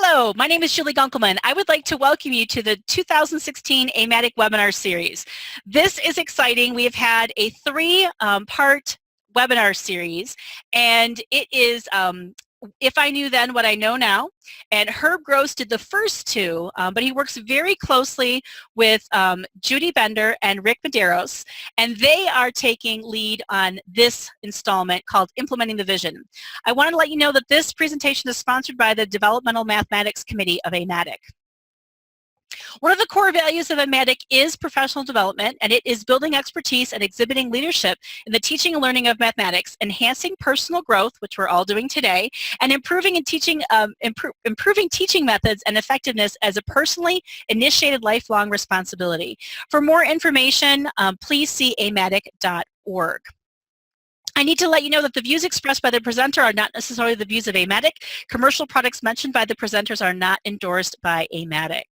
Hello, my name is Julie Gunkelman. I would like to welcome you to the 2016 AMATYC webinar series. This is exciting. We have had a three-part webinar series, and it is If I Knew Then What I Know Now. And Herb Gross did the first two, but he works very closely with Judy Bender and Rick Medeiros, and they are taking lead on this installment called Implementing the Vision. I want to let you know that this presentation is sponsored by the Developmental Mathematics Committee of AMATYC. One of the core values of AMATYC is professional development, and it is building expertise and exhibiting leadership in the teaching and learning of mathematics, enhancing personal growth, which we're all doing today, and improving teaching methods and effectiveness as a personally initiated lifelong responsibility. For more information, please see amatyc.org. I need to let you know that the views expressed by the presenter are not necessarily the views of AMATYC. Commercial products mentioned by the presenters are not endorsed by AMATYC.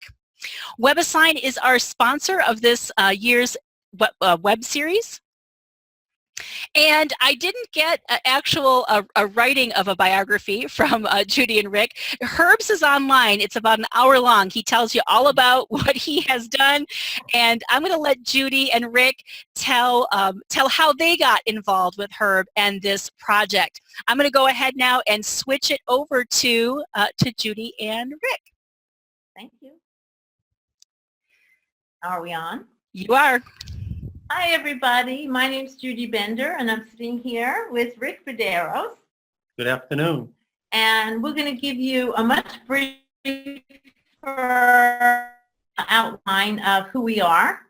WebAssign is our sponsor of this year's web series. And I didn't get an actual writing of a biography from Judy and Rick. Herb's is online. It's about an hour long. He tells you all about what he has done. And I'm going to let Judy and Rick tell how they got involved with Herb and this project. I'm going to go ahead now and switch it over to Judy and Rick. Thank you. Are we on? You are. Hi, everybody. My name is Judy Bender, and I'm sitting here with Rick Medeiros. Good afternoon. And we're going to give you a much briefer outline of who we are.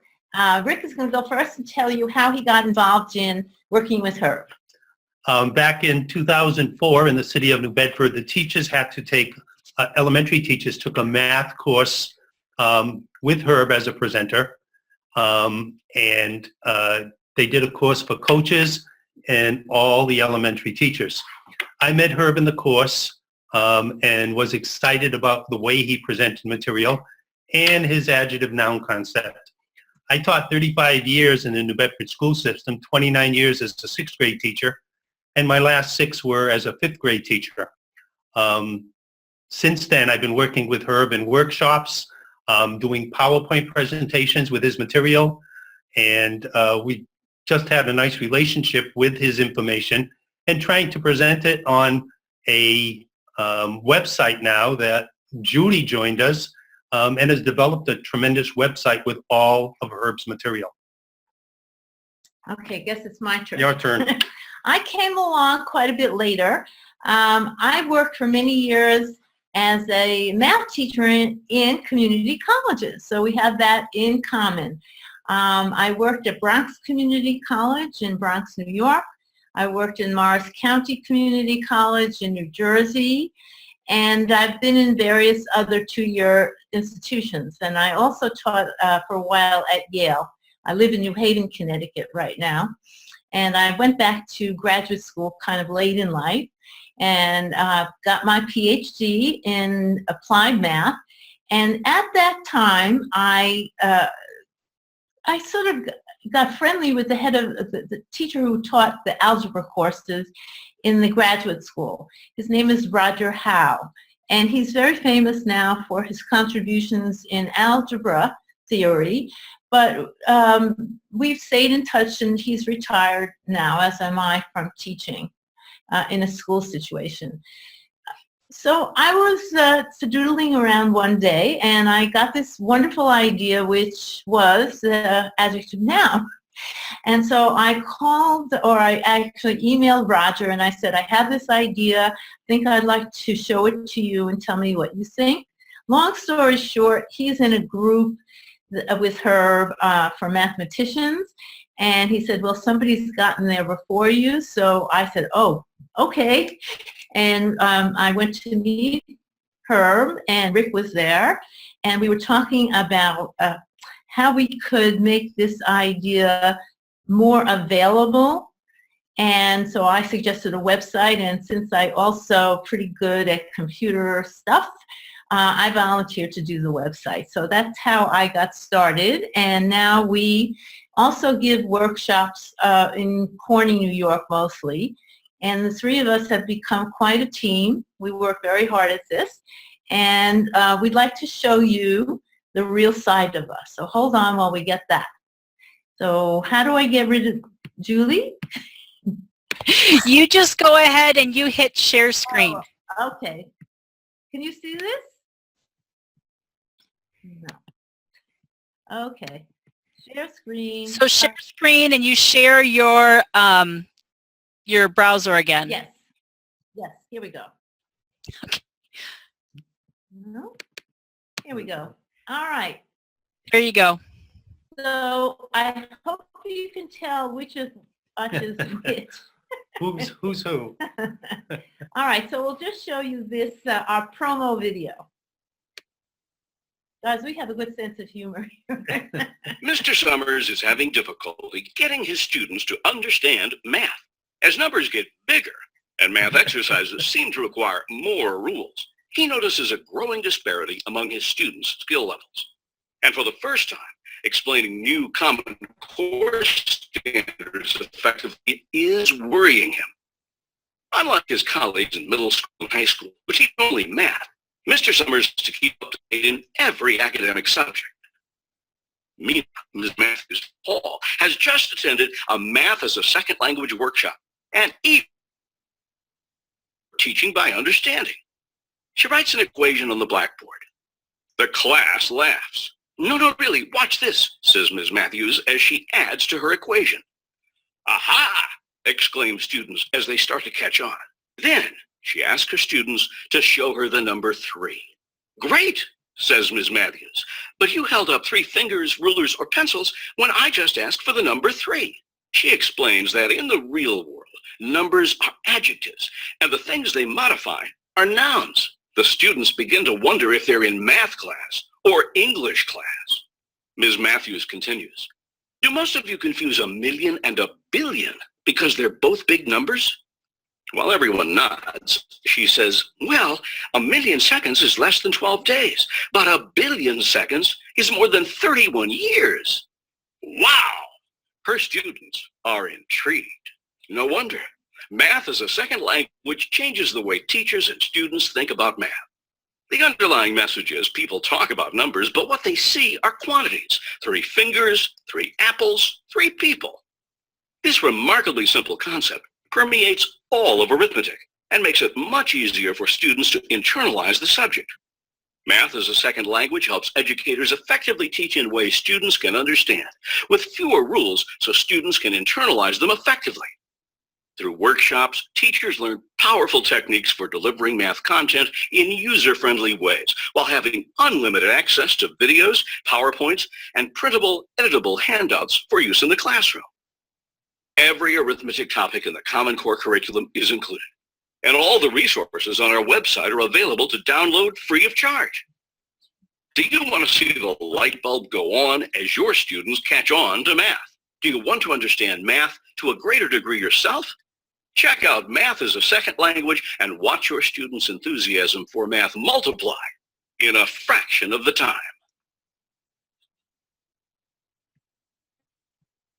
Rick is going to go first and tell you how he got involved in working with Herb. Back in 2004 in the city of New Bedford, the teachers had to take, elementary teachers took a math course with Herb as a presenter, and they did a course for coaches and all the elementary teachers. I met Herb in the course and was excited about the way he presented material and his adjective noun concept. I taught 35 years in the New Bedford school system, 29 years as a 6th grade teacher, and my last 6 were as a 5th grade teacher. Since then, I've been working with Herb in workshops, doing PowerPoint presentations with his material, and we just had a nice relationship with his information and trying to present it on a website now that Judy joined us and has developed a tremendous website with all of Herb's material. Okay, guess it's my turn. Your turn. I came along quite a bit later. I worked for many years as a math teacher in community colleges. So we have that in common. I worked at Bronx Community College in Bronx, New York. I worked in Morris County Community College in New Jersey. And I've been in various other 2-year institutions. And I also taught for a while at Yale. I live in New Haven, Connecticut right now. And I went back to graduate school kind of late in life, and got my PhD in applied math. And at that time, I sort of got friendly with the head of the teacher who taught the algebra courses in the graduate school. His name is Roger Howe, and he's very famous now for his contributions in algebra theory. But we've stayed in touch, and he's retired now, as am I, from teaching in a school situation. So I was doodling around one day, and I got this wonderful idea, which was adjective noun. And so I called, or I actually emailed Roger, and I said, I have this idea. I think I'd like to show it to you and tell me what you think. Long story short, he's in a group with Herb for mathematicians. And he said, well, somebody's gotten there before you. So I said, oh, okay. And I went to meet Herb, and Rick was there. And we were talking about how we could make this idea more available. And so I suggested a website. And since I also pretty good at computer stuff, I volunteered to do the website. So that's how I got started. And now we also give workshops in Corning, New York mostly. And the 3 of us have become quite a team. We work very hard at this. and we'd like to show you the real side of us. So hold on while we get that. So how do I get rid of Julie? You just go ahead and you hit share screen. Oh, okay. Can you see this? No. Okay. Share screen. So share screen and you share your browser again. Yes. Yes. Here we go. Okay. No. Here we go. All right. There you go. So I hope you can tell which is which. Who's who? All right, so we'll just show you this, our promo video. Guys, we have a good sense of humor here. Mr. Summers is having difficulty getting his students to understand math. As numbers get bigger and math exercises seem to require more rules, he notices a growing disparity among his students' skill levels. And for the first time, explaining new Common Core standards effectively is worrying him. Unlike his colleagues in middle school and high school, who teach only math, Mr. Summers has to keep up to date in every academic subject. Meanwhile, Ms. Matthews Hall has just attended a math as a second language workshop and even teaching by understanding. She writes an equation on the blackboard. The class laughs. No, really, watch this, says Ms. Matthews as she adds to her equation. Aha! Exclaim students as they start to catch on. Then she asks her students to show her the number 3. Great, says Ms. Matthews, but you held up 3 fingers, rulers, or pencils when I just asked for the number 3. She explains that in the real world, numbers are adjectives, and the things they modify are nouns. The students begin to wonder if they're in math class or English class. Ms. Matthews continues, do most of you confuse a million and a billion because they're both big numbers? While everyone nods, she says, well, a million seconds is less than 12 days, but a billion seconds is more than 31 years. Wow! Her students are intrigued. No wonder. Math as a second language changes the way teachers and students think about math. The underlying message is people talk about numbers, but what they see are quantities. 3 fingers, 3 apples, 3 people. This remarkably simple concept permeates all of arithmetic and makes it much easier for students to internalize the subject. Math as a second language helps educators effectively teach in ways students can understand, with fewer rules so students can internalize them effectively. Through workshops, teachers learn powerful techniques for delivering math content in user-friendly ways while having unlimited access to videos, PowerPoints, and printable, editable handouts for use in the classroom. Every arithmetic topic in the Common Core curriculum is included, and all the resources on our website are available to download free of charge. Do you want to see the light bulb go on as your students catch on to math? Do you want to understand math to a greater degree yourself? Check out Math as a Second Language and watch your students' enthusiasm for math multiply in a fraction of the time.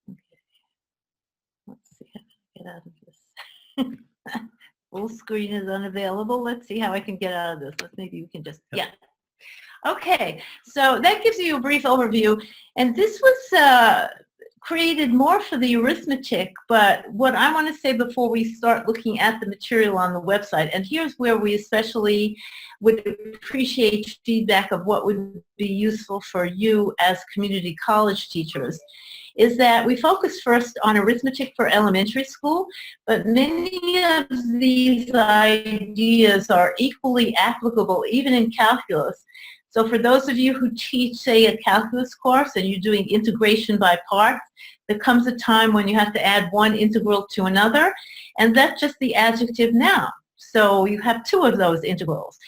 Okay. Let's see how to get out of this. Full screen is unavailable. Let's see how I can get out of this. Maybe we can just, yeah. Okay, so that gives you a brief overview. And this was created more for the arithmetic, but what I want to say before we start looking at the material on the website, and here's where we especially would appreciate feedback of what would be useful for you as community college teachers, is that we focus first on arithmetic for elementary school, but many of these ideas are equally applicable even in calculus. So for those of you who teach, say, a calculus course and you're doing integration by parts, there comes a time when you have to add one integral to another, and that's just the adjective noun. So you have 2 of those integrals,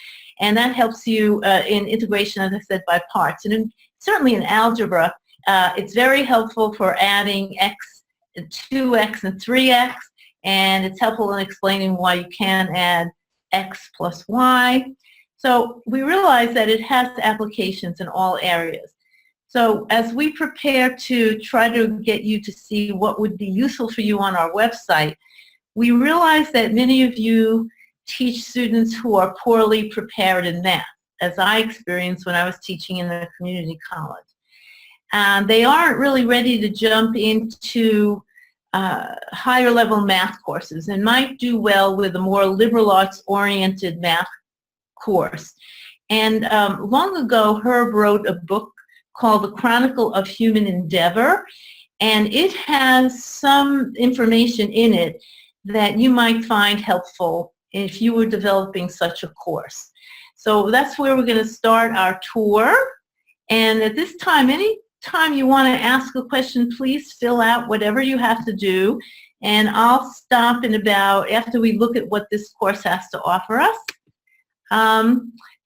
and that helps you in integration, as I said, by parts. And certainly in algebra, it's very helpful for adding x, 2x, and 3x, and it's helpful in explaining why you can add x plus y. So we realize that it has applications in all areas. So as we prepare to try to get you to see what would be useful for you on our website, we realize that many of you teach students who are poorly prepared in math. as I experienced when I was teaching in the community college. They aren't really ready to jump into higher level math courses and might do well with a more liberal arts oriented math course. And long ago, Herb wrote a book called The Chronicle of Human Endeavor, and it has some information in it that you might find helpful if you were developing such a course. So that's where we're going to start our tour. And at this time, any time you want to ask a question, please fill out whatever you have to do, and I'll stop in about after we look at what this course has to offer us.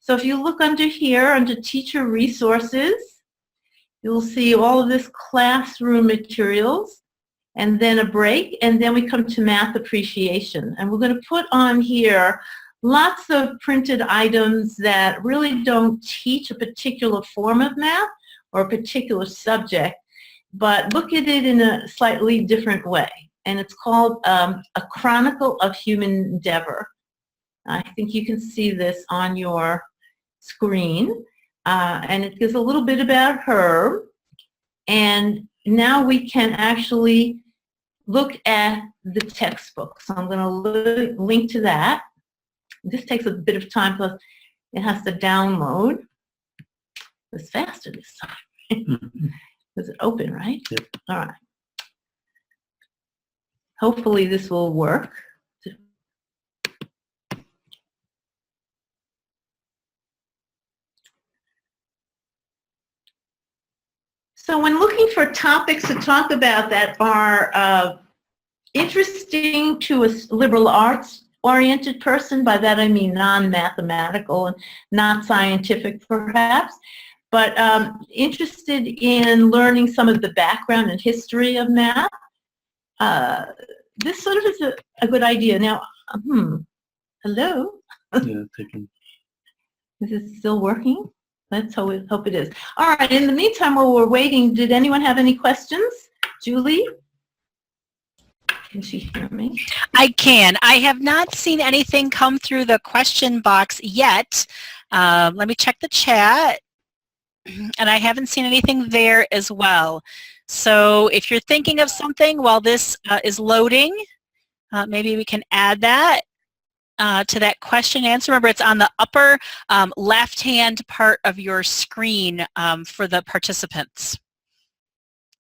So if you look under here, under Teacher Resources, you'll see all of this classroom materials, and then a break, and then we come to Math Appreciation. And we're going to put on here lots of printed items that really don't teach a particular form of math or a particular subject, but look at it in a slightly different way. And it's called A Chronicle of Human Endeavor. I think you can see this on your screen. And it gives a little bit about Herb. And now we can actually look at the textbook. So I'm going to link to that. This takes a bit of time because it has to download. It's faster this time. Does it open, right? Yep. All right. Hopefully this will work. So when looking for topics to talk about that are interesting to a liberal arts oriented person, by that I mean non-mathematical and not scientific perhaps, but interested in learning some of the background and history of math, this sort of is a good idea. Now, hello? Yeah, taking. Is it still working? Let's hope it is. All right, in the meantime, while we're waiting, did anyone have any questions? Julie? Can she hear me? I can. I have not seen anything come through the question box yet. Let me check the chat. And I haven't seen anything there as well. So if you're thinking of something while this is loading, maybe we can add that to that question answer. Remember, it's on the upper left-hand part of your screen for the participants.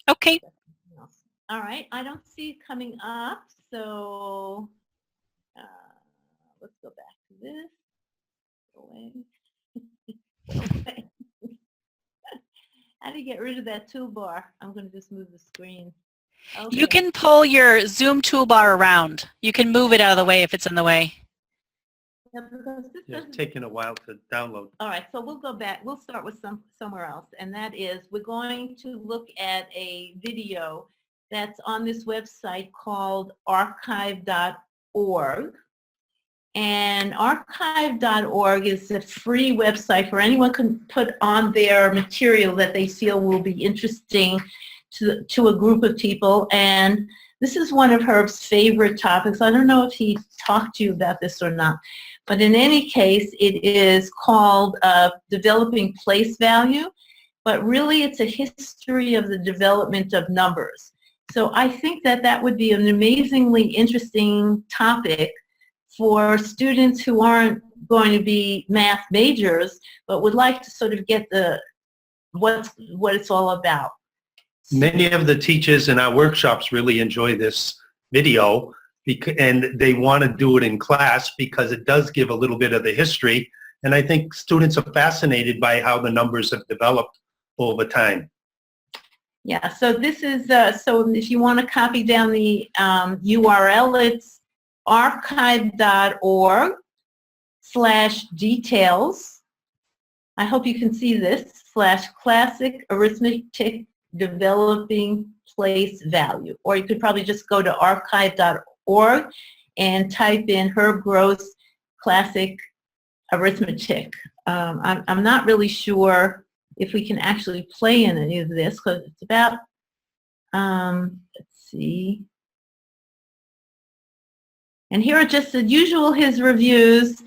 Okay. All right, I don't see it coming up, so let's go back to this. Go away. How do you get rid of that toolbar? I'm going to just move the screen. Okay. You can pull your Zoom toolbar around. You can move it out of the way if it's in the way. Yeah, because this Yeah, doesn't- it's taking a while to download. All right, so we'll go back. We'll start with somewhere else, and that is we're going to look at a video that's on this website called archive.org. And archive.org is a free website where anyone can put on their material that they feel will be interesting to a group of people. And this is one of Herb's favorite topics. I don't know if he talked to you about this or not. But in any case, it is called Developing Place Value. But really, it's a history of the development of numbers. So I think that that would be an amazingly interesting topic for students who aren't going to be math majors, but would like to sort of get what it's all about. Many of the teachers in our workshops really enjoy this video, and they want to do it in class because it does give a little bit of the history. And I think students are fascinated by how the numbers have developed over time. Yeah, so this is, so if you want to copy down the URL, it's archive.org/details. I hope you can see this, /classic arithmetic developing place value. Or you could probably just go to archive.org and type in Herb Gross classic arithmetic. I'm not really sure if we can actually play in any of this because it's about, let's see. And here are just the usual his reviews.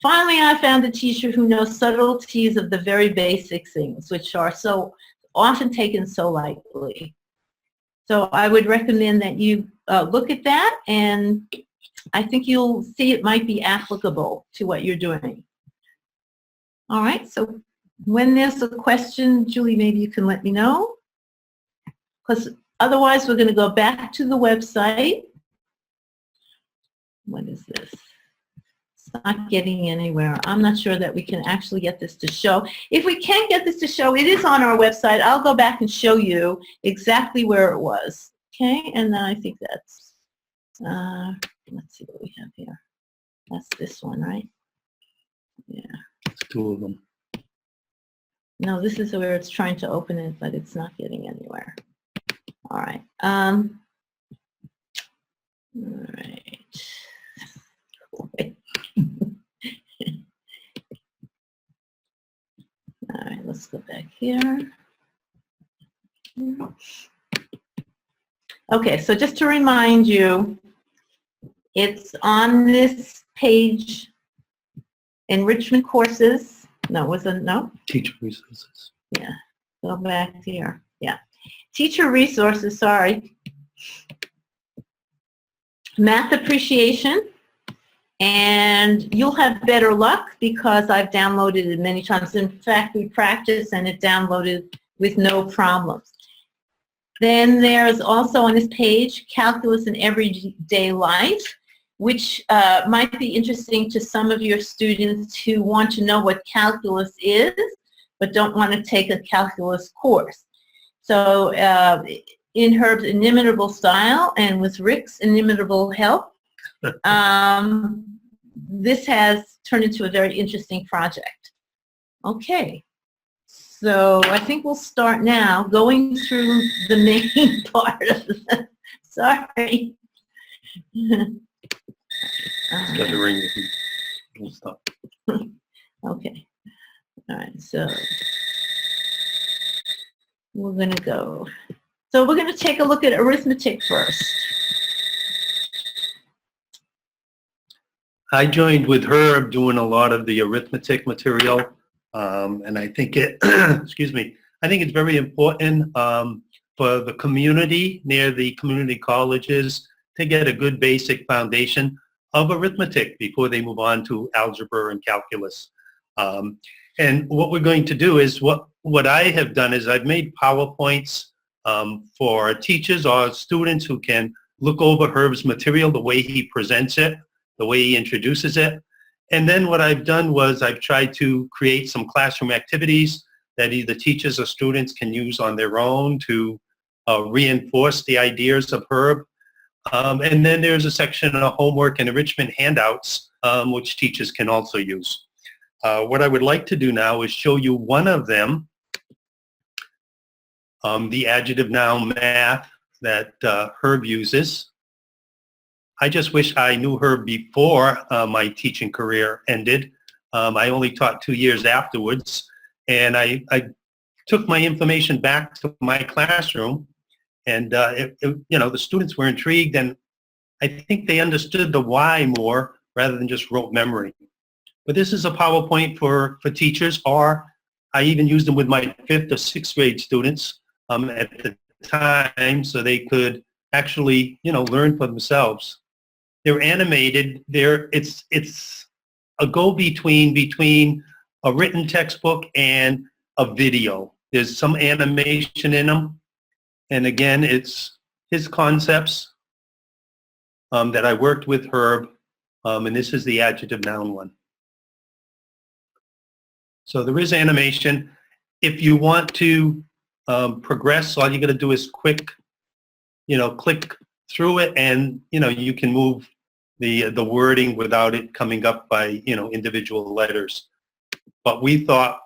Finally, I found a teacher who knows subtleties of the very basic things, which are so often taken so lightly. So I would recommend that you look at that, and I think you'll see it might be applicable to what you're doing. All right, so when there's a question, Julie, maybe you can let me know, because otherwise we're going to go back to the website. What is this? It's not getting anywhere. I'm not sure that we can actually get this to show. If we can get this to show, it is on our website. I'll go back and show you exactly where it was. Okay, and then I think that's, let's see what we have here. That's this one, right? Yeah. It's two of them. No, this is where it's trying to open it, but it's not getting anywhere. All right. All right. All right, let's go back here. Okay, so just to remind you, it's on this page, enrichment courses. No, was it no? Teacher resources. Yeah, go back here. Yeah, teacher resources, sorry. Math appreciation. And you'll have better luck because I've downloaded it many times. In fact, we practiced and it downloaded with no problems. Then there's also on this page, Calculus in Everyday Life, which might be interesting to some of your students who want to know what calculus is, but don't want to take a calculus course. So in Herb's inimitable style and with Rick's inimitable help, this has turned into a very interesting project. Okay, so I think we'll start now going through the main part of the, sorry. It's got to ring. We'll stop. Okay, all right, so we're going to go. So we're going to take a look at arithmetic first. I joined with Herb doing a lot of the arithmetic material, and I think it, excuse me, I think it's very important for the community near the community colleges to get a good basic foundation of arithmetic before they move on to algebra and calculus. And what we're going to do is, what I have done is I've made PowerPoints for teachers or students who can look over Herb's material, the way he presents it, the way he introduces it. And then what I've done was I've tried to create some classroom activities that either teachers or students can use on their own to reinforce the ideas of Herb. And then there's a section of homework and enrichment handouts, which teachers can also use. What I would like to do now is show you one of them, the adjective noun math that Herb uses. I just wish I knew her before my teaching career ended. I only taught 2 years afterwards, and I took my information back to my classroom, and you know, the students were intrigued, and I think they understood the why more rather than just rote memory. But this is a PowerPoint for teachers, or I even used them with my 5th or 6th grade students at the time, so they could actually, you know, learn for themselves. They're animated. It's a go-between between a written textbook and a video. There's some animation in them, and again, it's his concepts that I worked with Herb, and this is the adjective noun one. So there is animation. If you want to progress, all you got to do is click through it, and you can move the wording without it coming up by individual letters. But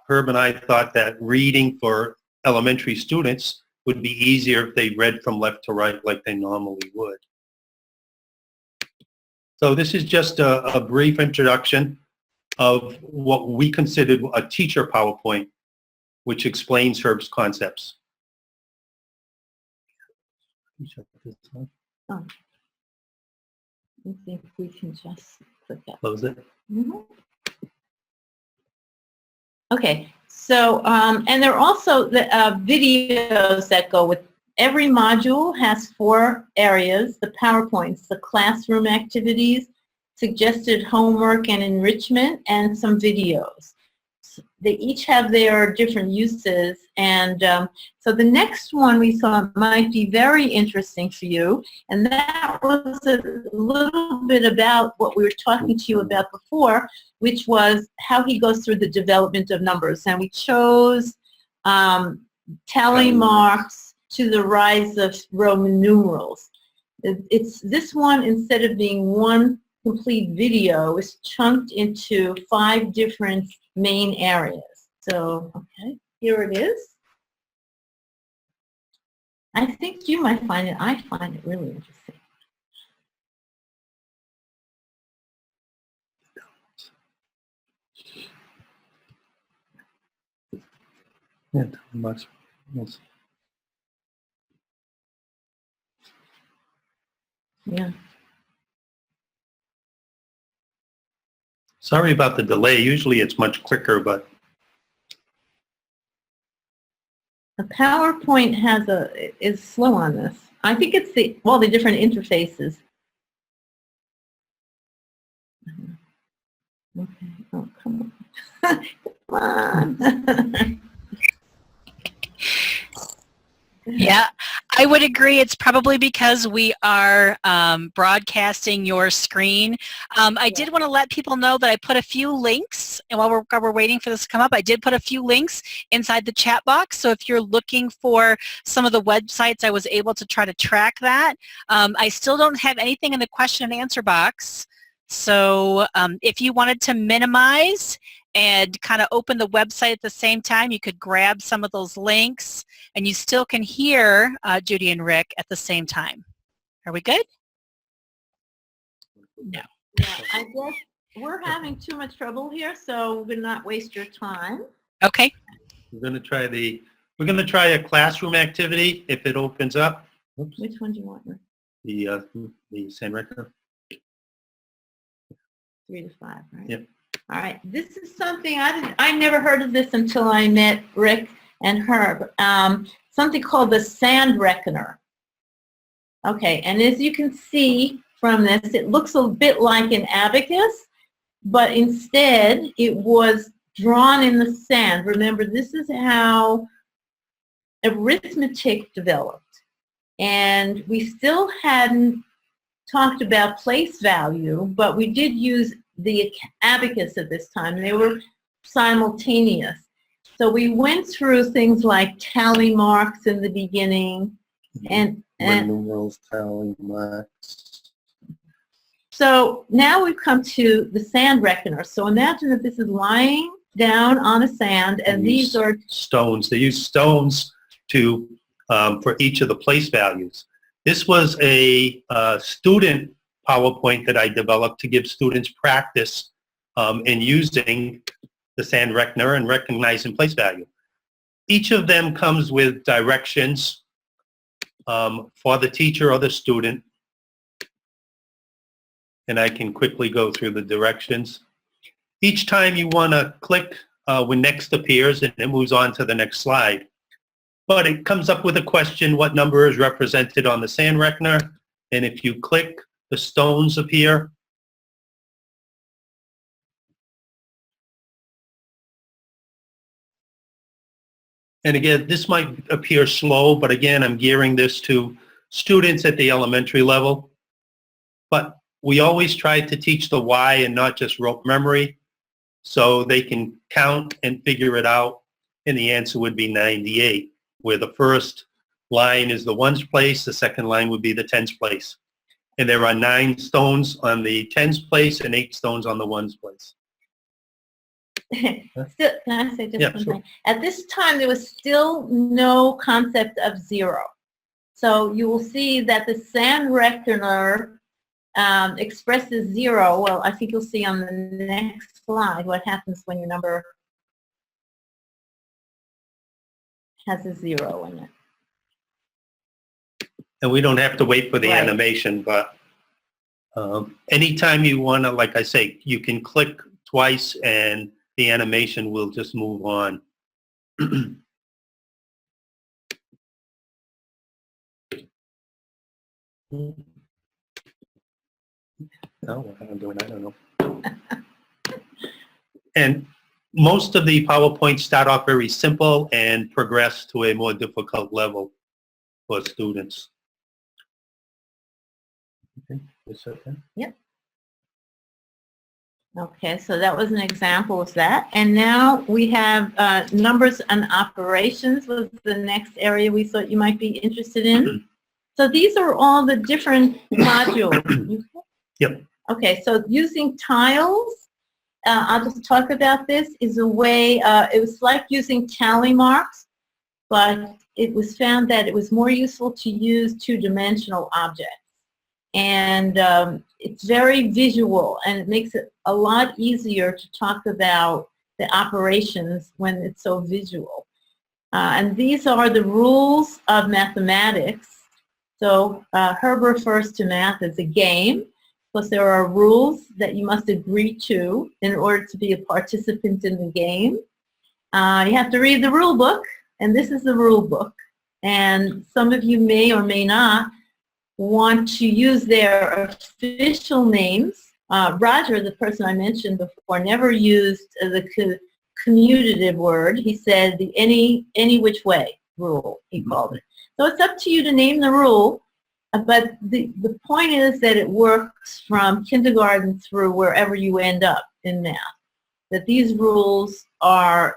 Herb and I thought that reading for elementary students would be easier if they read from left to right like they normally would. So this is just a brief introduction of what we considered a teacher PowerPoint, which explains Herb's concepts. Oh. I think we can just click that. Close it. Mm-hmm. Okay, so, and there are also the videos that go with every module has 4 areas: the PowerPoints, the classroom activities, suggested homework and enrichment, and some videos. They each have their different uses, and so the next one we thought might be very interesting for you, and that was a little bit about what we were talking to you about before, which was how he goes through the development of numbers. And we chose tally marks to the rise of Roman numerals. It's this one, instead of being one complete video, is chunked into 5 different main areas. So, okay, here it is. I think you might find it, I find it really interesting. Yeah, much. Yes. Yeah. Sorry about the delay. Usually it's much quicker, but The PowerPoint is slow on this. I think it's all the different interfaces. Okay. Oh, come on. Come on. Yeah, I would agree. It's probably because we are broadcasting your screen. I did want to let people know that I put a few links, and while we're waiting for this to come up, I did put a few links inside the chat box. So if you're looking for some of the websites, I was able to try to track that. I still don't have anything in the question and answer box. So if you wanted to minimize and kind of open the website at the same time, you could grab some of those links, and you still can hear Judy and Rick at the same time. Are we good? No. Yeah, I guess we're having too much trouble here, so we're going to not waste your time. Okay. we're going to try a classroom activity if it opens up. Oops. Which one do you want? The San Record. 3 to 5, right? Yep. All right. This is something I never heard of this until I met Rick and Herb. Something called the sand reckoner. Okay, and as you can see from this, it looks a bit like an abacus, but instead it was drawn in the sand. Remember, this is how arithmetic developed, and we still hadn't talked about place value, but we did use the abacus at this time. They were simultaneous. So we went through things like tally marks in the beginning, and numerals, tally marks. So now we've come to the sand reckoner. So imagine that this is lying down on the sand, and these are stones. They use stones to for each of the place values. This was a student PowerPoint that I developed to give students practice in using the sand reckoner and recognizing place value. Each of them comes with directions for the teacher or the student, and I can quickly go through the directions. Each time you want to click when next appears, and it moves on to the next slide. But it comes up with a question, what number is represented on the sand reckoner? And if you click, the stones appear. And again, this might appear slow, but again, I'm gearing this to students at the elementary level. But we always try to teach the why and not just rote memory, so they can count and figure it out. And the answer would be 98, where the first line is the ones place, the second line would be the tens place. And there are 9 stones on the tens place and 8 stones on the ones place. still, can I say just one Sure. thing? At this time, there was still no concept of zero. So you will see that the sand reckoner expresses 0. Well, I think you'll see on the next slide what happens when your number has a 0 in it. And we don't have to wait for the Right. animation, but anytime you want to, like I say, you can click twice and the animation will just move on. Oh, what I'm doing, I don't know. And most of the PowerPoints start off very simple and progress to a more difficult level for students. Okay, is that okay? Yep. Okay, so that was an example of that. And now we have numbers and operations was the next area we thought you might be interested in. So these are all the different modules. Yep. Okay, so using tiles, I'll just talk about this, is a way, it was like using tally marks, but it was found that it was more useful to use two-dimensional objects. And it's very visual, and it makes it a lot easier to talk about the operations when it's so visual. And these are the rules of mathematics. So Herb refers to math as a game, because there are rules that you must agree to in order to be a participant in the game. You have to read the rule book, and this is the rule book. And some of you may or may not want to use their official names. Roger, the person I mentioned before, never used the commutative word. He said the any which way rule, he called it. So it's up to you to name the rule, but the point is that it works from kindergarten through wherever you end up in math. That these rules are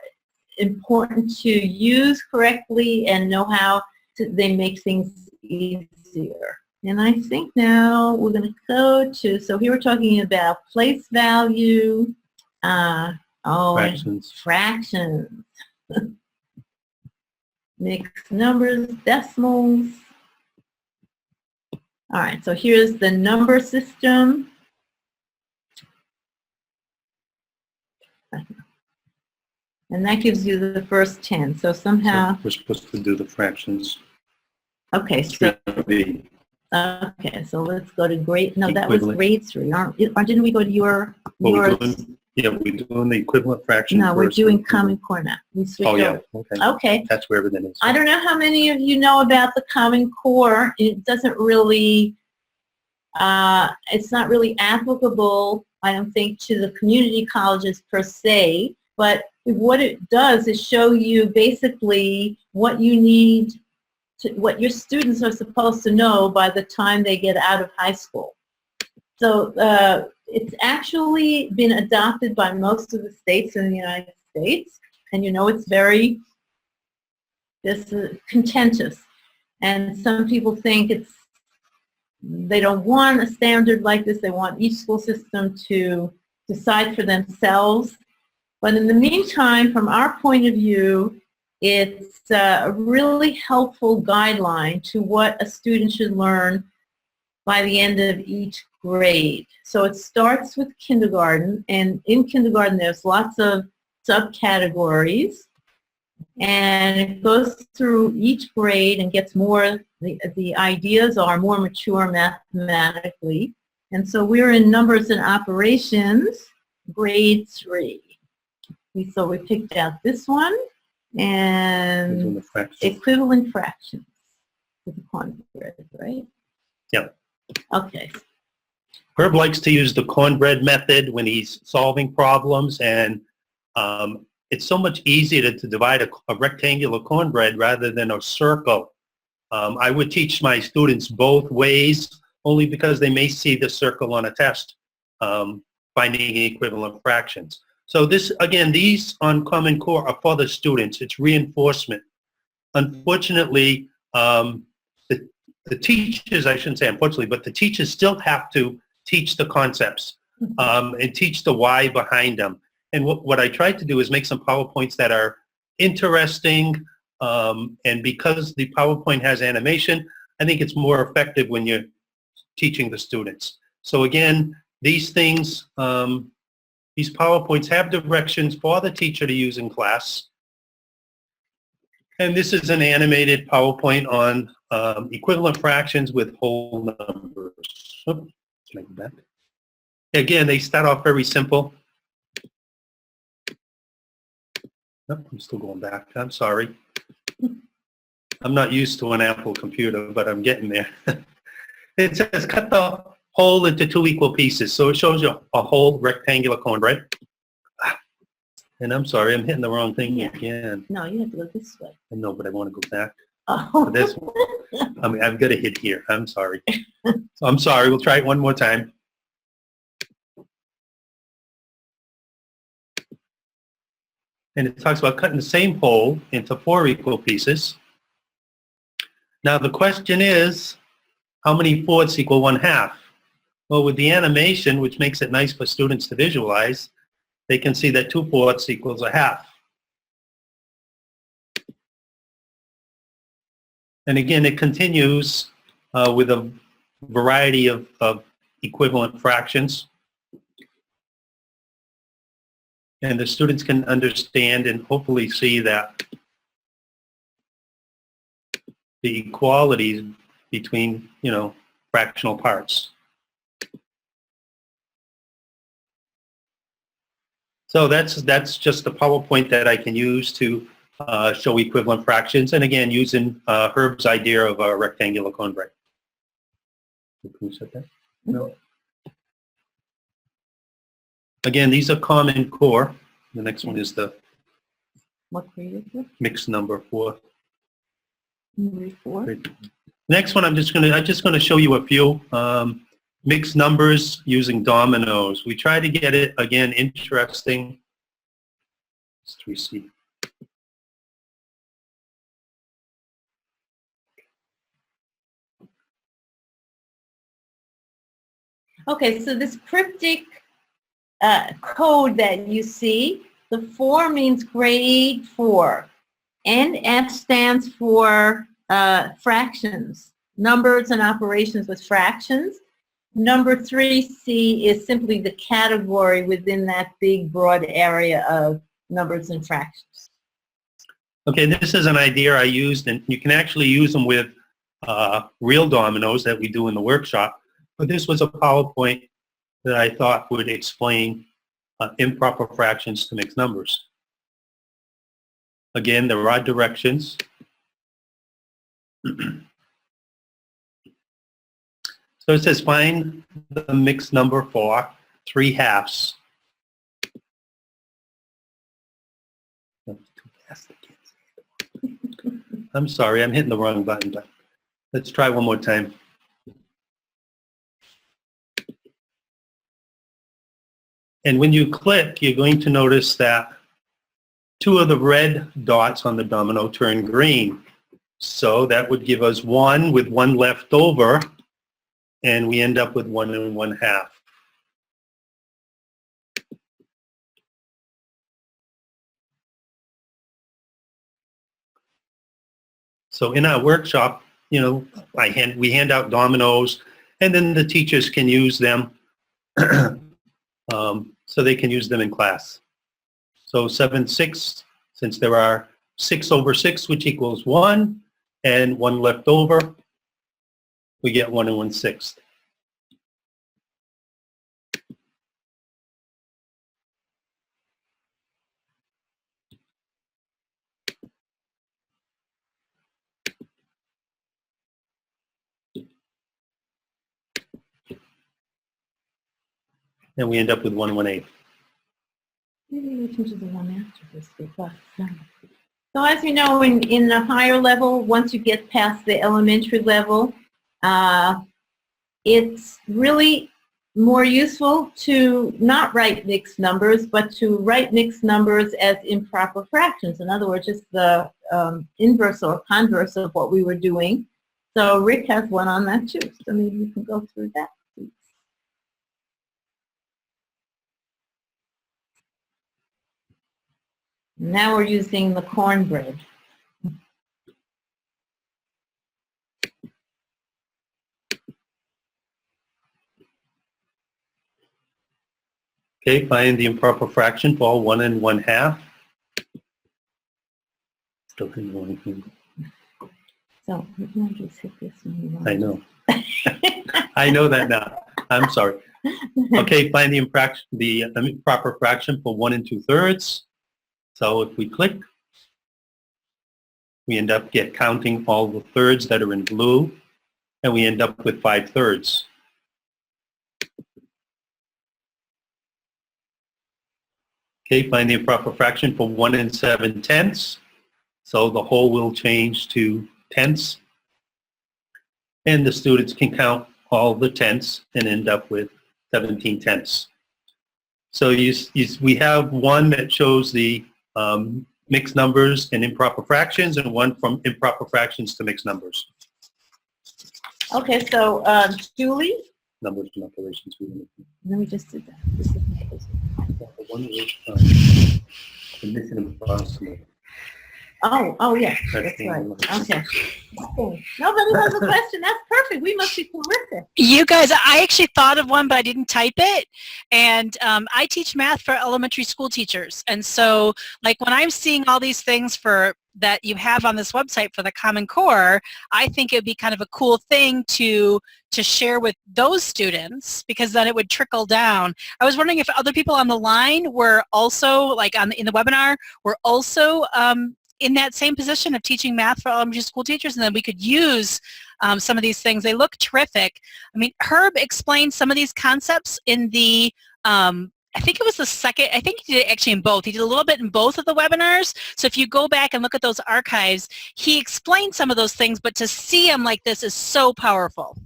important to use correctly and know how they make things easier. And I think now we're going to go to, so here we're talking about place value, Fractions. Fractions. Mixed numbers, decimals. All right, so here's the number system. And that gives you the first 10. So somehow. So we're supposed to do the fractions. Okay, so. Okay, so let's go to grade. No, that was grade 3. Didn't we go to yours? We're doing the equivalent fraction. No, we're doing Common Core now. We switched over. Okay. Okay. That's where everything is. I don't know how many of you know about the Common Core. It doesn't really, it's not really applicable, I don't think, to the community colleges per se, but what it does is show you basically what you need, what your students are supposed to know by the time they get out of high school. So it's actually been adopted by most of the states in the United States, and you know it's very contentious. And some people think they don't want a standard like this. They want each school system to decide for themselves. But in the meantime, from our point of view, it's a really helpful guideline to what a student should learn by the end of each grade. So it starts with kindergarten, and in kindergarten there's lots of subcategories, and it goes through each grade and gets more, the ideas are more mature mathematically. And so we're in numbers and operations, grade 3. So we picked out this one, and equivalent fractions with the cornbread, right? Yep. Okay. Herb likes to use the cornbread method when he's solving problems, and it's so much easier to divide a rectangular cornbread rather than a circle. I would teach my students both ways, only because they may see the circle on a test, finding equivalent fractions. So this, again, these on Common Core are for the students. It's reinforcement. Unfortunately, the teachers, I shouldn't say unfortunately, but the teachers still have to teach the concepts and teach the why behind them. And what I tried to do is make some PowerPoints that are interesting, and because the PowerPoint has animation, I think it's more effective when you're teaching the students. So again, these things, these PowerPoints have directions for the teacher to use in class. And this is an animated PowerPoint on equivalent fractions with whole numbers. Oops, can I go back? Again, they start off very simple. Nope, I'm still going back. I'm sorry. I'm not used to an Apple computer, but I'm getting there. It says cut the whole into 2 equal pieces. So it shows you a whole rectangular cornbread. And I'm sorry, I'm hitting the wrong thing again. No, you have to go this way. I know, but I want to go back Oh. to this one. I mean, I've got to hit here. I'm sorry. I'm sorry. We'll try it one more time. And it talks about cutting the same whole into 4 equal pieces. Now the question is, how many fourths equal 1/2? Well, with the animation, which makes it nice for students to visualize, they can see that 2 fourths equals 1/2. And again, it continues with a variety of equivalent fractions. And the students can understand and hopefully see that the equalities between, fractional parts. So that's just a PowerPoint that I can use to show equivalent fractions, and again, using Herb's idea of a rectangular cornbread. Can you set that? No. Again, these are Common Core. The next one is the What grade is it? mixed number 4. Number 4. Next one, I'm just gonna show you a few mixed numbers using dominoes. We try to get it again interesting. Let's see. Okay, so this cryptic code that you see, the 4 means grade 4. NF stands for fractions, numbers and operations with fractions. Number 3C is simply the category within that big, broad area of numbers and fractions. Okay, this is an idea I used, and you can actually use them with real dominoes that we do in the workshop. But this was a PowerPoint that I thought would explain improper fractions to mixed numbers. Again, there are directions. So it says find the mixed number for 3/2. I'm sorry, I'm hitting the wrong button, but let's try one more time. And when you click, you're going to notice that 2 of the red dots on the domino turn green. So that would give us 1 with 1 left over, and we end up with 1 1/2. So in our workshop, we hand out dominoes, and then the teachers can use them so they can use them in class. So 7/6, since there are 6 over 6, which equals 1, and 1 left over, we get 1 1/6. And we end up with 1 1/8. Maybe listen to the one after this. So as you know, in the higher level, once you get past the elementary level, it's really more useful to not write mixed numbers, but to write mixed numbers as improper fractions. In other words, just the inverse or converse of what we were doing. So Rick has one on that too, so maybe you can go through that. Now we're using the cornbread. Okay, find the improper fraction for 1 1/2. Still hitting the wrong thing. So you can just hit this when you want. I know. I know that now. I'm sorry. Okay, find the improper fraction for 1 2/3. So if we click, we end up counting all the thirds that are in blue, and we end up with 5/3. Okay, find the improper fraction for 1 7/10. So the whole will change to tenths. And the students can count all the tenths and end up with 17/10. So we have one that shows the mixed numbers and improper fractions, and one from improper fractions to mixed numbers. Okay, so Julie, Numbers and operations. let me just do that. This is The one was the Mission Impossible. oh, yeah, That's that's the right. one. Okay. Nobody has a question. That's perfect. We must be terrific. You guys, I actually thought of one, but I didn't type it. And I teach math for elementary school teachers. And so, like, when I'm seeing all these things that you have on this website for the Common Core, I think it would be kind of a cool thing to share with those students, because then it would trickle down. I was wondering if other people on the line were also, like, in the webinar, were also in that same position of teaching math for elementary school teachers, and then we could use some of these things. They look terrific. I mean, Herb explained some of these concepts in the, I think it was the second, I think he did it actually in both. He did a little bit in both of the webinars. So if you go back and look at those archives, he explained some of those things, but to see them like this is so powerful.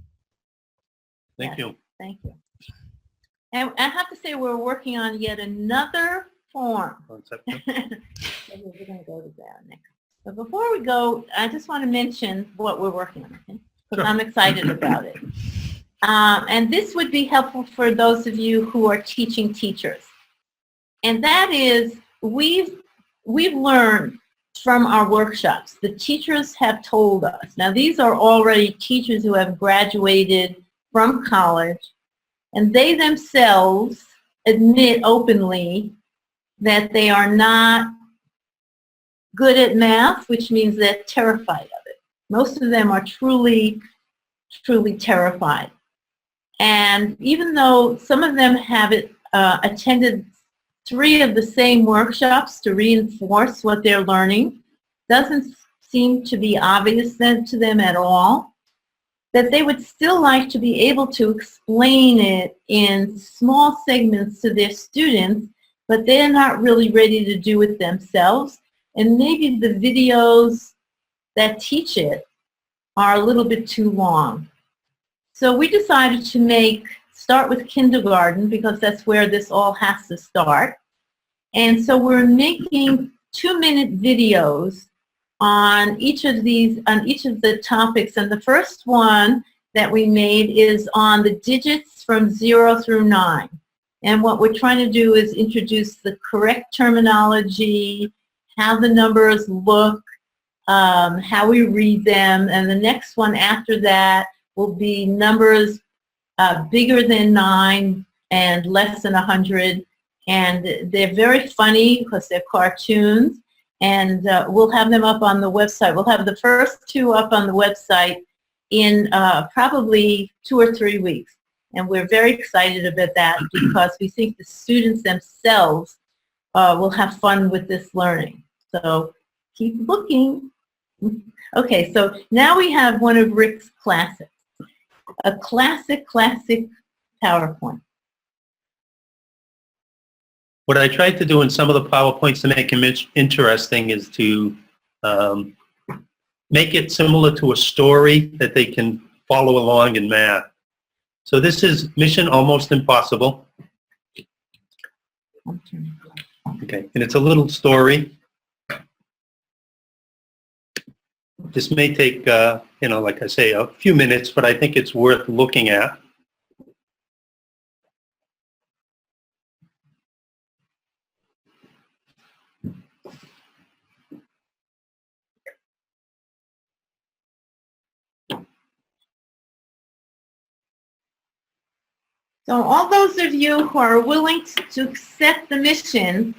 Thank you. Thank you. And I have to say, we're working on yet another form. Concept. We're going to go to that next. But before we go, I just want to mention what we're working on, okay? Because Sure. I'm excited about it. And this would be helpful for those of you who are teaching teachers. And that is, we've learned from our workshops, the teachers have told us. Now, these are already teachers who have graduated from college, and they themselves admit openly that they are not good at math, which means they're terrified of it. Most of them are truly, truly terrified. And even though some of them have attended 3 of the same workshops to reinforce what they're learning, doesn't seem to be obvious then to them at all, that they would still like to be able to explain it in small segments to their students, but they're not really ready to do it themselves. And maybe the videos that teach it are a little bit too long. So we decided to start with kindergarten, because that's where this all has to start. And so we're making 2-minute videos on each of the topics. And the first one that we made is on the digits from 0 through 9. And what we're trying to do is introduce the correct terminology, how the numbers look, how we read them. And the next one after that will be numbers bigger than 9 and less than 100. And they're very funny because they're cartoons. And we'll have them up on the website. We'll have the first 2 up on the website in probably 2 or 3 weeks. And we're very excited about that, because we think the students themselves will have fun with this learning. So keep looking. Okay, so now we have one of Rick's classics, a classic PowerPoint. What I tried to do in some of the PowerPoints to make them interesting is to make it similar to a story that they can follow along in math. So this is Mission Almost Impossible. Okay, and it's a little story. This may take, like I say, a few minutes, but I think it's worth looking at. So all those of you who are willing to accept the mission,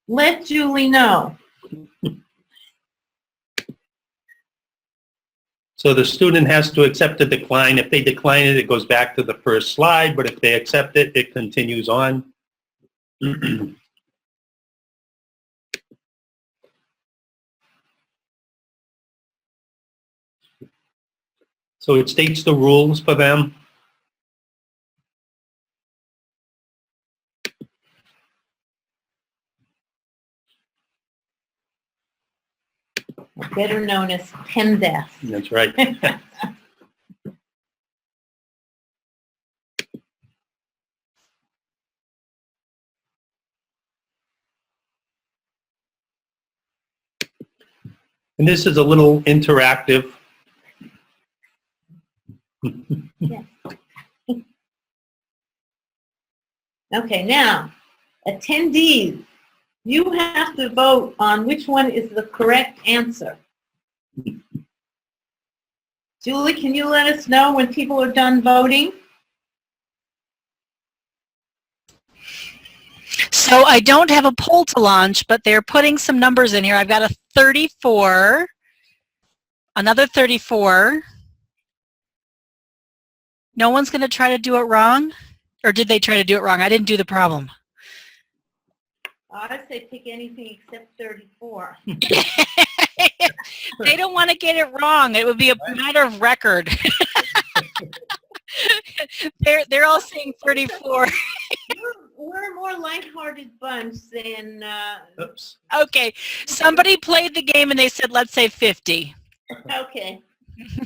let Julie know. So the student has to accept a decline. If they decline it, it goes back to the first slide, but if they accept it, it continues on. So it states the rules for them. Better known as PEMDAS. That's right. And this is a little interactive. Okay, now, attendees, you have to vote on which one is the correct answer. Julie, can you let us know when people are done voting? So I don't have a poll to launch, but they're putting some numbers in here. I've got a 34, another 34. No one's going to try to do it wrong? Or did they try to do it wrong? I didn't do the problem. I'd say pick anything except 34. They don't want to get it wrong. It would be a matter of record. They're all saying 34. We're a more lighthearted bunch than... Oops. Okay, somebody played the game and they said, let's say 50. Okay.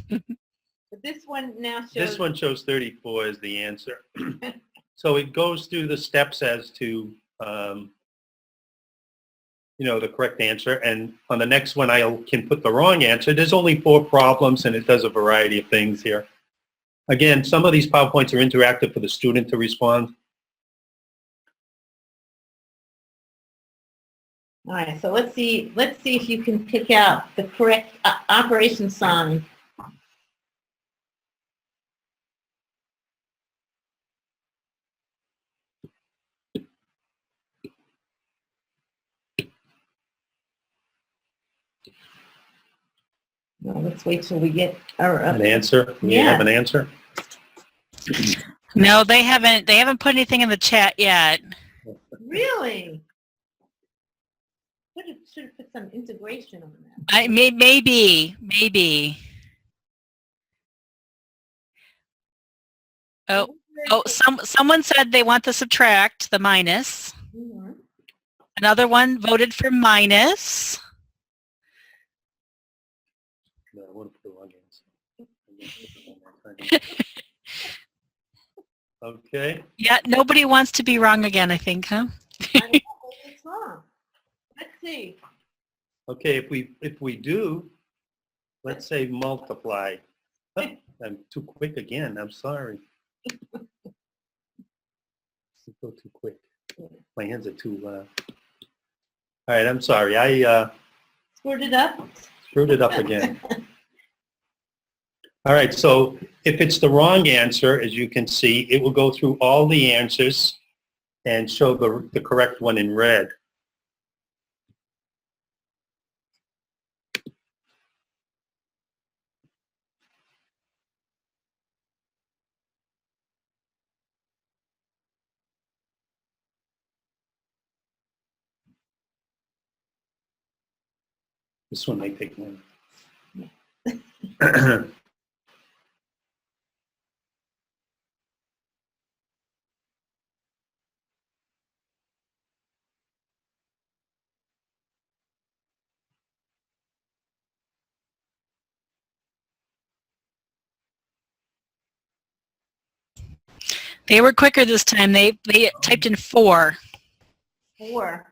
But this one now shows... This one shows 34 as the answer. So it goes through the steps as to, the correct answer. And on the next one, I can put the wrong answer. There's only 4 problems, and it does a variety of things here. Again, some of these PowerPoints are interactive for the student to respond. All right, so let's see if you can pick out the correct operation sign. Well, let's wait till we get An answer? We have an answer? No, they haven't put anything in the chat yet. Really? Should have put some integration on that. Maybe. Oh, someone said they want the subtract, the minus. Mm-hmm. Another one voted for minus. No, I want to put the wrong answer. Okay. Yeah, nobody wants to be wrong again, I think, huh? I don't know what's wrong. Let's see. Okay, if we do, let's say multiply. Oh, I'm too quick again. I'm sorry. Go too quick. My hands are too. All right, I'm sorry. I Screwed it up. screwed it up again. All right, so if it's the wrong answer, as you can see, it will go through all the answers and show the correct one in red. This one might take one. They were quicker this time. They typed in 4. 4.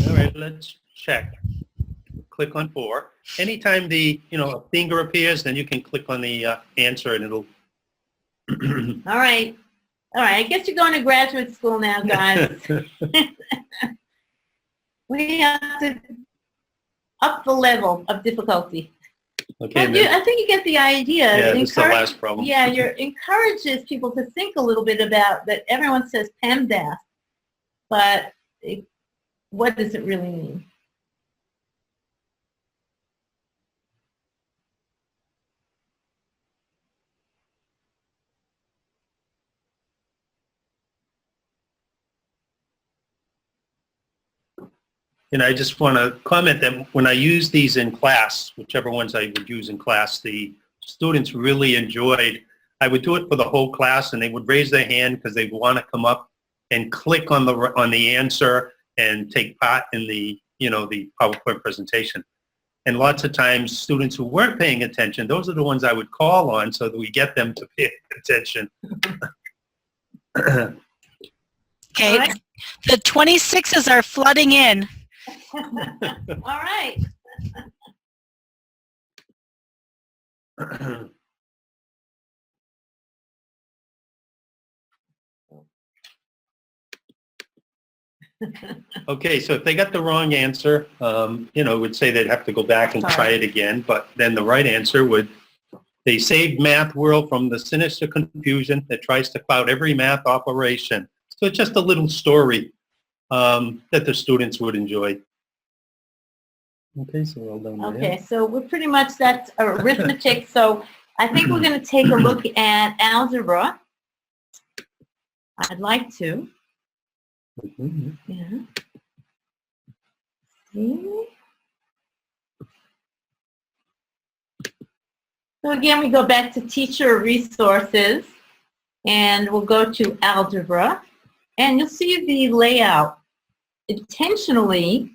All right, let's check. Click on 4. Anytime a finger appears, then you can click on the answer and it'll... All right. I guess you're going to graduate school now, guys. We have to up the level of difficulty. Okay, But I think you get the idea. yeah, this is the last problem. Yeah, it encourages people to think a little bit about that. Everyone says PEMDAS, but what does it really mean? I just want to comment that when I use these in class, whichever ones I would use in class, the students really enjoyed. I would do it for the whole class, and they would raise their hand because they want to come up and click on the answer and take part in the the PowerPoint presentation. And lots of times, students who weren't paying attention, those are the ones I would call on so that we get them to pay attention. Okay, Right. the 26s are flooding in. All right. Okay, so if they got the wrong answer, it would say they'd have to go back and try it again, but then the right answer would, they saved math world from the sinister confusion that tries to cloud every math operation. So it's just a little story that the students would enjoy. Okay, so we're all done there. Okay, so we're pretty much, that's arithmetic. So I think we're going to take a look at algebra. I'd like to. Mhm. Yeah. See? So again, we go back to teacher resources, and we'll go to algebra, and you'll see the layout intentionally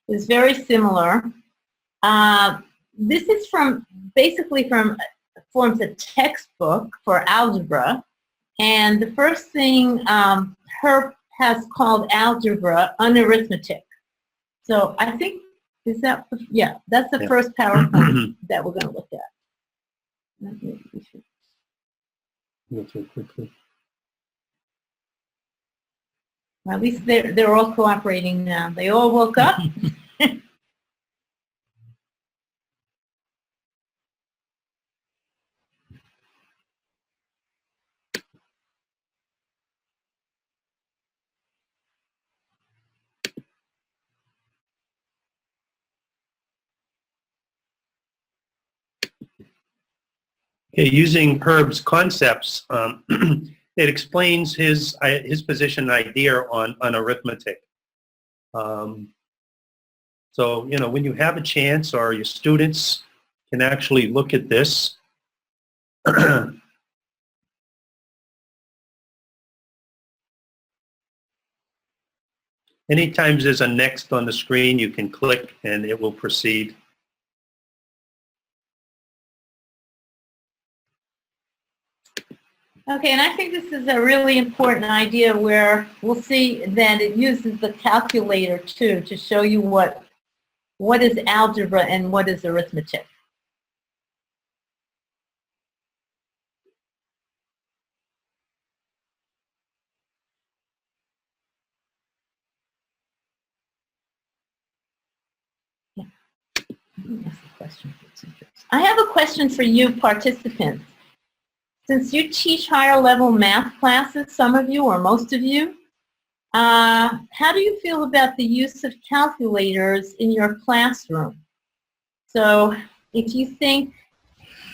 is very similar. This is basically forms a textbook for algebra, and the first thing Herb has called algebra unarithmetic. So I think, that's the first PowerPoint that we're going to look at. Go through quickly. At least they're all cooperating now. They all woke up. Okay, using Herb's concepts, it explains his position and idea on arithmetic. So, when you have a chance, or your students can actually look at this. Anytime there's a next on the screen, you can click and it will proceed. Okay, and I think this is a really important idea where we'll see that it uses the calculator too to show you what is algebra and what is arithmetic. I have a question for you participants. Since you teach higher level math classes, some of you or most of you, how do you feel about the use of calculators in your classroom? So if you think,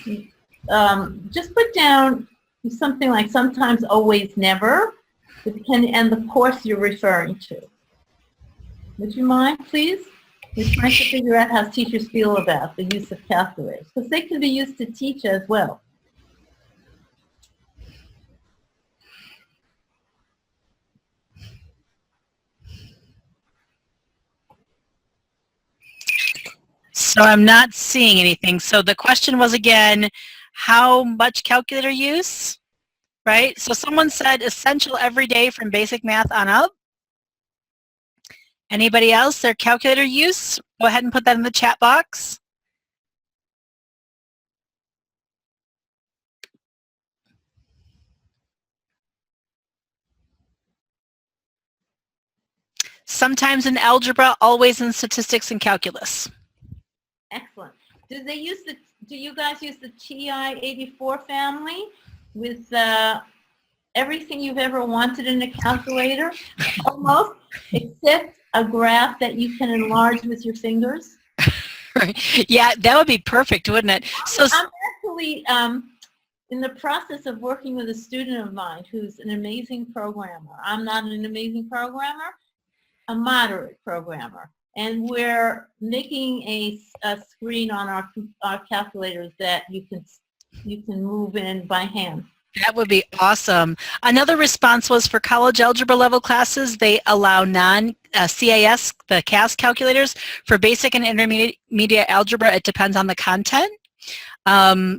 just put down something like sometimes, always, never, and the course you're referring to. Would you mind, please? We're trying to figure out how teachers feel about the use of calculators, because they can be used to teach as well. So I'm not seeing anything. So the question was again, how much calculator use, right? So someone said essential every day from basic math on up. Anybody else, their calculator use? Go ahead and put that in the chat box. Sometimes in algebra, always in statistics and calculus. Excellent. Do you guys use the TI-84 family with everything you've ever wanted in a calculator? Almost, except a graph that you can enlarge with your fingers? Yeah, that would be perfect, wouldn't it? So I'm actually in the process of working with a student of mine who's an amazing programmer. I'm not an amazing programmer, a moderate programmer. And we're making a screen on our calculators that you can move in by hand. That would be awesome. Another response was for college algebra level classes, they allow non-CAS, the CAS calculators, for basic and intermediate algebra. It depends on the content.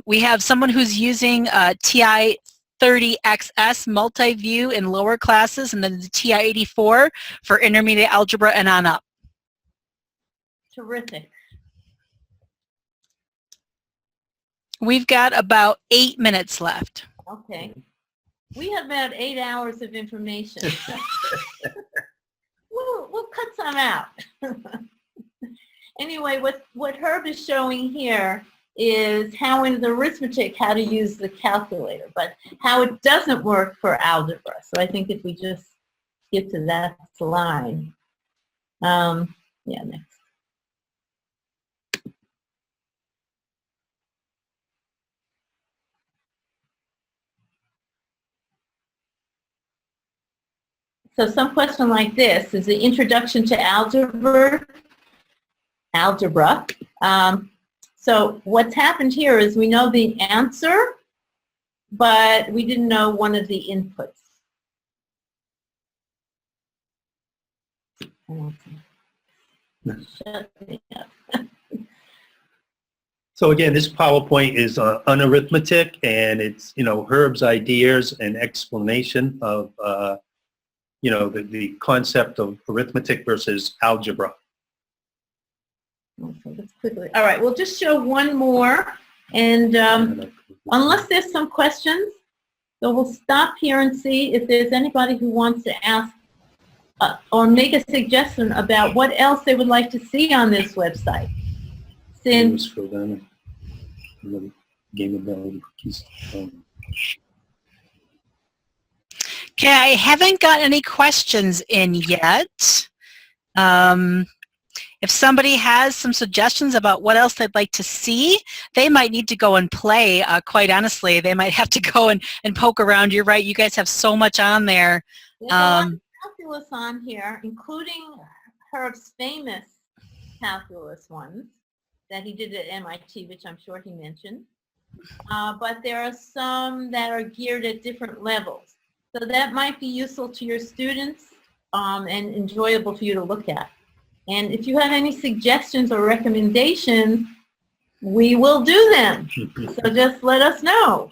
We have someone who's using TI 30XS multi-view in lower classes, and then the TI 84 for intermediate algebra and on up. Terrific. We've got about 8 minutes left. Okay. We have about 8 hours of information. we'll cut some out. Anyway, what Herb is showing here is how in the arithmetic how to use the calculator, but how it doesn't work for algebra. So I think if we just get to that slide. Yeah, next. So some question like this is the introduction to algebra. So what's happened here is we know the answer, but we didn't know one of the inputs. Shut me up. So again, this PowerPoint is on arithmetic, and it's, you know, Herb's ideas and explanation of, you know, the concept of arithmetic versus algebra. Okay, let's quickly. All right, we'll just show one more, and unless there's some questions, so we'll stop here and see if there's anybody who wants to ask or make a suggestion about what else they would like to see on this website. Since Okay, I haven't got any questions in yet. If somebody has some suggestions about what else they'd like to see, they might need to go and play, quite honestly. They might have to go and poke around. You're right, you guys have so much on there. There's a lot of calculus on here, including Herb's famous calculus ones that he did at MIT, which I'm sure he mentioned. But there are some that are geared at different levels. So that might be useful to your students and enjoyable for you to look at. And if you have any suggestions or recommendations, we will do them. So just let us know.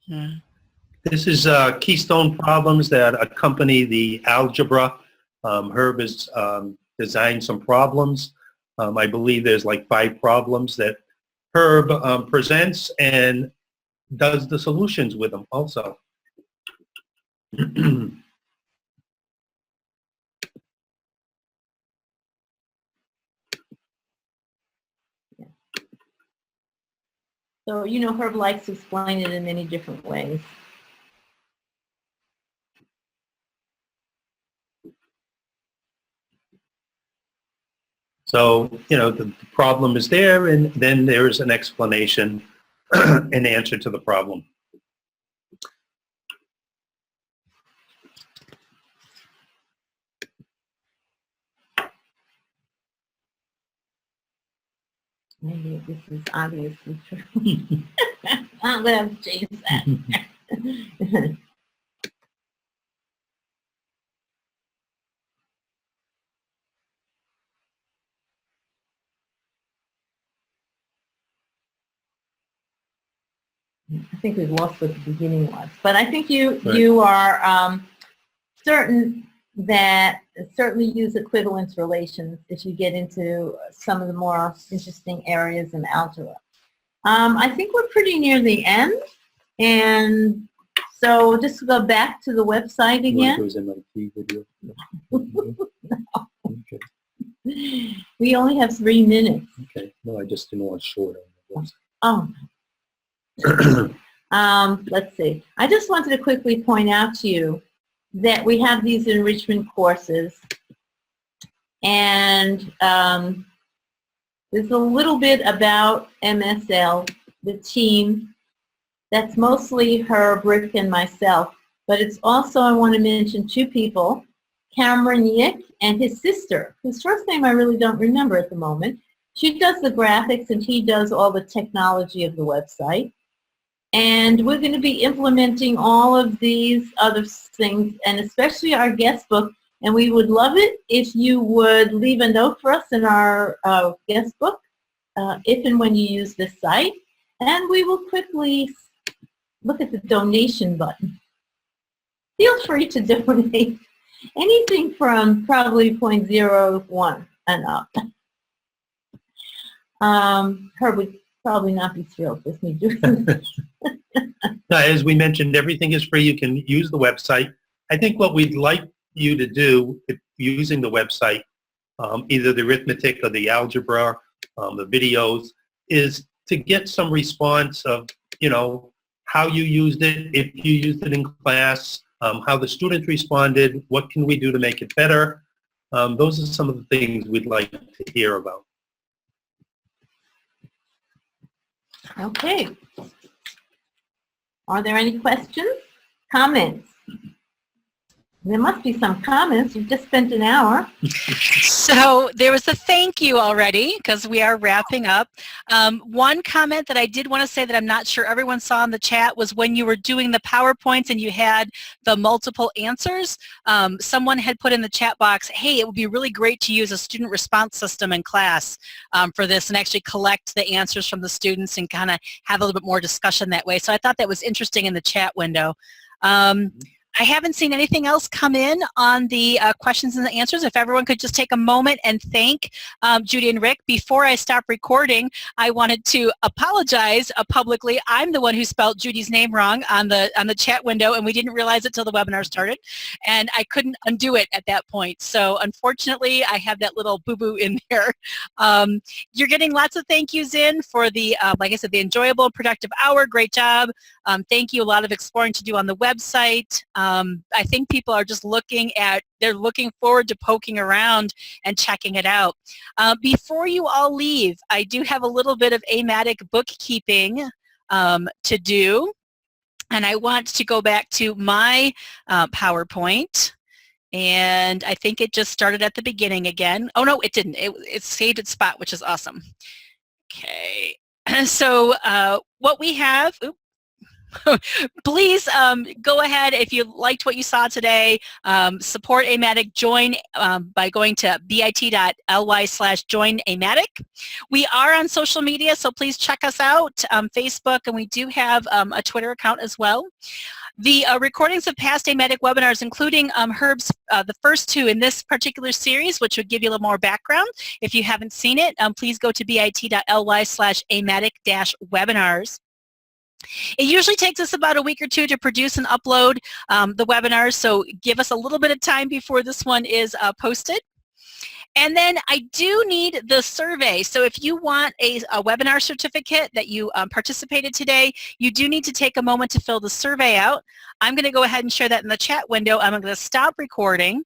Yeah. This is keystone problems that accompany the algebra. Herb has designed some problems. I believe there's like 5 problems that Herb presents and does the solutions with them also. So, you know, Herb likes to explain it in many different ways. So, you know, the problem is there, and then there's an explanation, an answer to the problem. Maybe this is obviously true. I'm going to have to change that. I think we've lost what the beginning was. But I think you are certain that certainly use equivalence relations if you get into some of the more interesting areas in algebra. I think we're pretty near the end, and so just to go back to the website again. Okay. We only have 3 minutes. Okay. No, I just didn't want short on the Oh. Let's see. I just wanted to quickly point out to you that we have these enrichment courses, and there's a little bit about MSL, the team. That's mostly Herb, Rick, and myself, but it's also, I want to mention 2 people, Cameron Yick and his sister, whose first name I really don't remember at the moment. She does the graphics and he does all the technology of the website. And we're going to be implementing all of these other things, and especially our guest book. And we would love it if you would leave a note for us in our guest book if and when you use this site. And we will quickly look at the donation button. Feel free to donate anything from probably 0.01 and up. Herb would probably not be thrilled with me doing this. Now, as we mentioned, everything is free. You can use the website. I think what we'd like you to do if using the website, either the arithmetic or the algebra, the videos, is to get some response of, you know, how you used it, if you used it in class, how the students responded, what can we do to make it better. Those are some of the things we'd like to hear about. Okay. Are there any questions? Comments? There must be some comments. You've just spent an hour. So there was a thank you already because we are wrapping up. One comment that I did want to say that I'm not sure everyone saw in the chat was when you were doing the PowerPoints and you had the multiple answers, someone had put in the chat box, hey, it would be really great to use a student response system in class for this and actually collect the answers from the students and kind of have a little bit more discussion that way. So I thought that was interesting in the chat window. I haven't seen anything else come in on the questions and the answers. If everyone could just take a moment and thank Judy and Rick. Before I stop recording, I wanted to apologize publicly. I'm the one who spelled Judy's name wrong on the chat window, and we didn't realize it till the webinar started, and I couldn't undo it at that point. So unfortunately, I have that little boo-boo in there. You're getting lots of thank yous in for the, like I said, the enjoyable and productive hour. Great job. Thank you. A lot of exploring to do on the website. I think people are just they're looking forward to poking around and checking it out. Before you all leave, I do have a little bit of AMATYC bookkeeping to do. And I want to go back to my PowerPoint. And I think it just started at the beginning again. Oh, no, it didn't. It saved its spot, which is awesome. Okay. So what we have, please go ahead if you liked what you saw today. Support AMATYC. Join by going to bit.ly/joinamatic. We are on social media, so please check us out, Facebook, and we do have a Twitter account as well. The recordings of past AMATYC webinars, including Herb's, the first two in this particular series, which would give you a little more background. If you haven't seen it, please go to bit.ly/AMATYC-webinars. It usually takes us about a week or two to produce and upload the webinars, so give us a little bit of time before this one is posted. And then I do need the survey. So if you want a webinar certificate that you participated today, you do need to take a moment to fill the survey out. I'm going to go ahead and share that in the chat window. I'm going to stop recording.